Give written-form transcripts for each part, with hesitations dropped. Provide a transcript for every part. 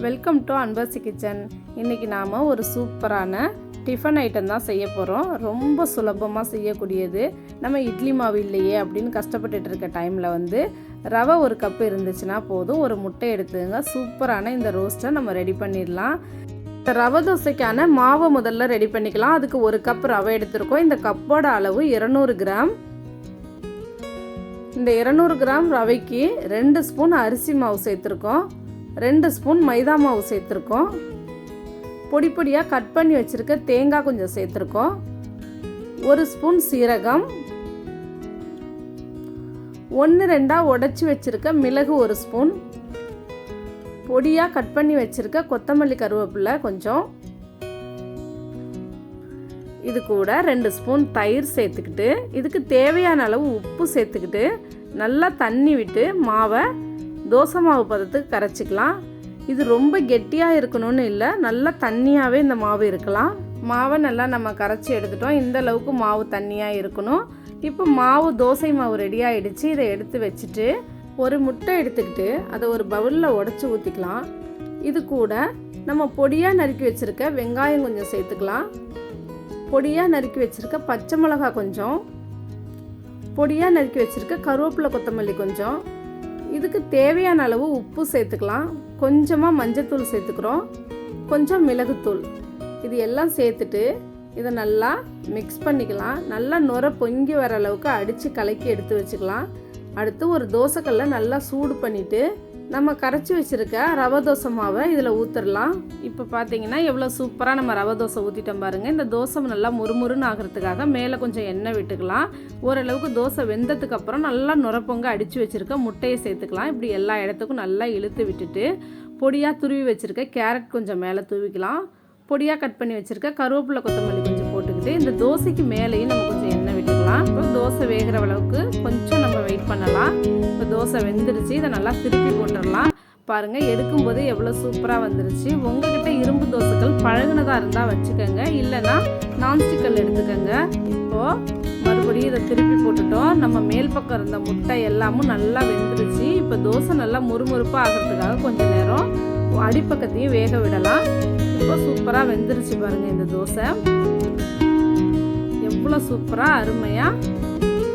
Welcome to Anbarasi kitchen. இன்றைக்கி நாம் ஒரு சூப்பரான டிஃபன் ஐட்டம் தான் செய்ய போகிறோம். ரொம்ப சுலபமாக செய்யக்கூடியது. நம்ம இட்லி மாவு இல்லையே அப்படின்னு கஷ்டப்பட்டுட்டு இருக்க டைமில் ரவை ஒரு கப்பு இருந்துச்சுன்னா போதும். ஒரு முட்டை எடுத்துங்க. சூப்பரான இந்த ரோஸ்ட்டை நம்ம ரெடி பண்ணிடலாம். இந்த ரவை தோசைக்கான மாவை முதல்ல ரெடி பண்ணிக்கலாம். அதுக்கு ஒரு கப் ரவை எடுத்துருக்கோம். இந்த கப்போட அளவு 200 கிராம். இந்த 200 கிராம் ரவைக்கு 2 ஸ்பூன் அரிசி மாவு சேர்த்துருக்கோம். 2 ஸ்பூன் மைதா மாவு சேர்த்துருக்கோம். பொடி பொடியாக கட் பண்ணி வச்சுருக்க தேங்காய் கொஞ்சம் சேர்த்துருக்கோம். 1 ஸ்பூன் சீரகம், 1-2 உடைச்சி வச்சுருக்க மிளகு 1 ஸ்பூன், பொடியாக கட் பண்ணி வச்சுருக்க கொத்தமல்லி கருவேப்பிலை கொஞ்சம், இது கூட 2 ஸ்பூன் தயிர் சேர்த்துக்கிட்டு இதுக்கு தேவையான அளவு உப்பு சேர்த்துக்கிட்டு நல்லா தண்ணி விட்டு மாவை தோசை மாவு பதத்துக்கு கரைச்சிக்கலாம். இது ரொம்ப கெட்டியாக இருக்கணும்னு இல்லை, நல்லா தண்ணியாகவே இந்த மாவு இருக்கலாம். மாவை நல்லா நம்ம கரைச்சி எடுத்துட்டோம். இந்த அளவுக்கு மாவு தண்ணியாக இருக்கணும். இப்போ மாவு தோசை மாவு ரெடி ஆகிடுச்சு. இதை எடுத்து வச்சுட்டு ஒரு முட்டை எடுத்துக்கிட்டு அதை ஒரு பவுலில் உடச்சி ஊற்றிக்கலாம். இது கூட நம்ம பொடியாக நறுக்கி வச்சுருக்க வெங்காயம் கொஞ்சம் சேர்த்துக்கலாம். பொடியாக நறுக்கி வச்சுருக்க பச்சை மிளகாய் கொஞ்சம், பொடியாக நறுக்கி வச்சுருக்க கருவேப்பிலை கொத்தமல்லி கொஞ்சம், இதுக்கு தேவையான அளவு உப்பு சேர்த்துக்கலாம். கொஞ்சமாக மஞ்சத்தூள் சேர்த்துக்கிறோம், கொஞ்சம் மிளகுத்தூள். இது எல்லாம் சேர்த்துட்டு இதை நல்லா மிக்ஸ் பண்ணிக்கலாம். நல்லா நுர பொங்கி வர அளவுக்கு அடித்து கலக்கி எடுத்து வச்சுக்கலாம். அடுத்து ஒரு தோசைக்கல்லை நல்லா சூடு பண்ணிவிட்டு நம்ம கரைச்சி வச்சுருக்க ரவை தோசை மாவை இதில் ஊற்றிடலாம். இப்போ பார்த்தீங்கன்னா எவ்வளோ சூப்பராக நம்ம ரவை தோசை ஊற்றிட்டோம் பாருங்கள். இந்த தோசை நல்லா முறுமுறுன்னு ஆகிறதுக்காக மேலே கொஞ்சம் எண்ணெய் விட்டுக்கலாம். ஓரளவுக்கு தோசை வெந்ததுக்கு அப்புறம் நல்லா நுரப்பொங்க அடித்து வச்சுருக்க முட்டையை சேர்த்துக்கலாம். இப்படி எல்லா இடத்துக்கும் நல்லா இழுத்து விட்டுட்டு பொடியாக துருவி வச்சுருக்க கேரட் கொஞ்சம் மேலே தூவிக்கலாம். பொடியாக கட் பண்ணி வச்சுருக்க கருவேப்பிலை கொத்தமல்லி கொஞ்சம் போட்டுக்கிட்டு இந்த தோசைக்கு மேலேயும் நம்ம கொஞ்சம் எண்ணெய் விட்டுக்கலாம். இப்போ தோசை வேகிற அளவுக்கு கொஞ்சம் நம்ம வெயிட் பண்ணலாம். இப்போ தோசை வெந்துருச்சு. இதை நல்லா திருப்பி போட்டுடலாம். பாருங்கள், எடுக்கும்போது எவ்வளோ சூப்பராக வந்துருச்சு. உங்ககிட்ட இரும்பு தோசைகள் பழகுனதாக இருந்தால் வச்சுக்கோங்க, இல்லைன்னா நான்ஸ்டிக் கல் எடுத்துக்கோங்க. இப்போது மறுபடியும் இதை திருப்பி போட்டுட்டோம். நம்ம மேல் பக்கம் இருந்த முட்டை எல்லாமும் நல்லா வெந்துருச்சு. இப்போ தோசை நல்லா முறுமுறுப்பாக ஆகிறதுக்காக கொஞ்சம் நேரம் அடிப்பக்கத்தையும் வேக விடலாம். இப்போ சூப்பராக வெந்துருச்சு பாருங்கள். இந்த தோசை எவ்வளோ சூப்பராக அருமையாக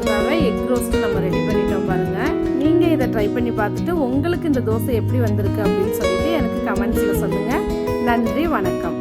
ரவை எக் ரோஸ்ட் நம்ம ரெடி பண்ணிட்டோம் பாருங்கள். நீங்கள் இதை ட்ரை பண்ணி பார்த்துட்டு உங்களுக்கு இந்த தோசை எப்படி வந்திருக்கு அப்படின்னு சொல்லிட்டு எனக்கு கமெண்ட்ஸில் சொல்லுங்கள். நன்றி, வணக்கம்.